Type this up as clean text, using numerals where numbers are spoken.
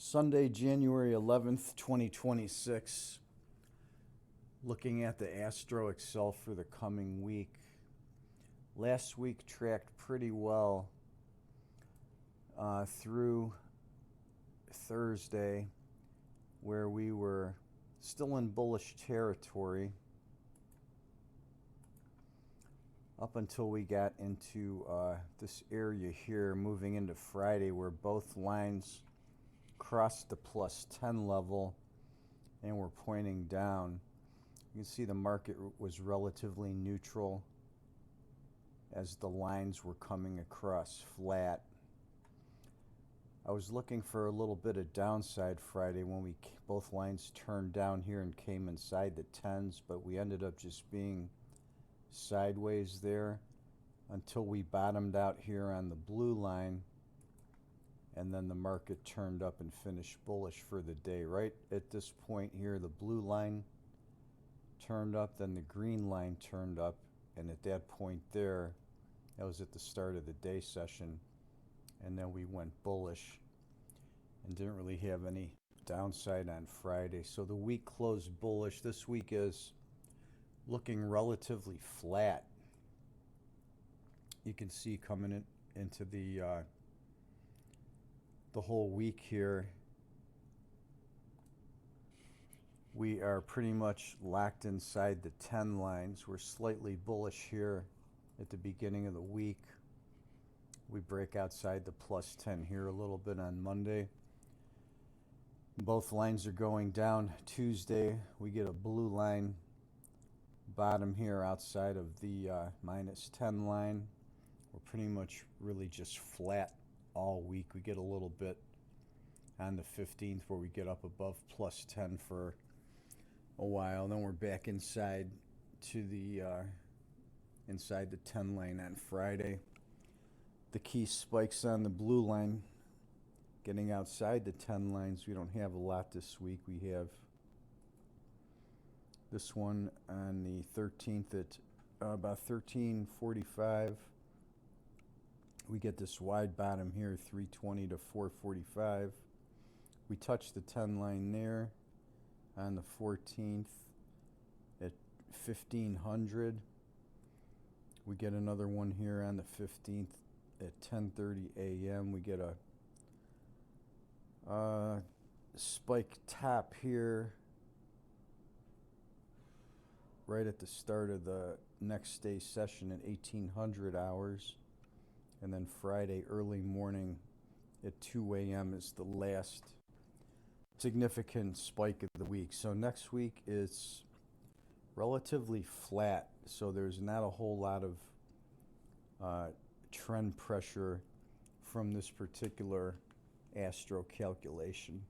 Sunday, January 11th, 2026. Looking at the Astro Excel for the coming week. Last week tracked pretty well through Thursday, where we were still in bullish territory up until we got into this area here, moving into Friday, where both lines crossed the plus 10 level and we're pointing down. You can see the market was relatively neutral as the lines were coming across flat. I was looking for a little bit of downside Friday when both lines turned down here and came inside the 10s, but we ended up just being sideways there until we bottomed out here on the blue line, and then the market turned up and finished bullish for the day. Right at this point here, the blue line turned up, then the green line turned up, and at that point there, that was at the start of the day session, and then we went bullish and didn't really have any downside on Friday. So the week closed bullish. This week is looking relatively flat. You can see coming into the whole week here, we are pretty much locked inside the 10 lines. We're slightly bullish here at the beginning of the week. We break outside the plus 10 here a little bit on Monday. Both lines are going down. Tuesday, we get a blue line bottom here outside of the minus 10 line. We're pretty much really just flat all week. We get a little bit on the 15th where we get up above plus 10 for a while. Then we're back inside to the inside the 10 line on Friday. The key spikes on the blue line, getting outside the 10 lines. We don't have a lot this week. We have this one on the 13th at about 13:45. We get this wide bottom here, 320 to 445. We touch the 10 line there on the 14th at 1500. We get another one here on the 15th at 10:30 a.m. We get a spike top here right at the start of the next day's session at 1800 hours. And then Friday early morning at 2 a.m. is the last significant spike of the week. So next week is relatively flat. So there's not a whole lot of trend pressure from this particular Astro calculation.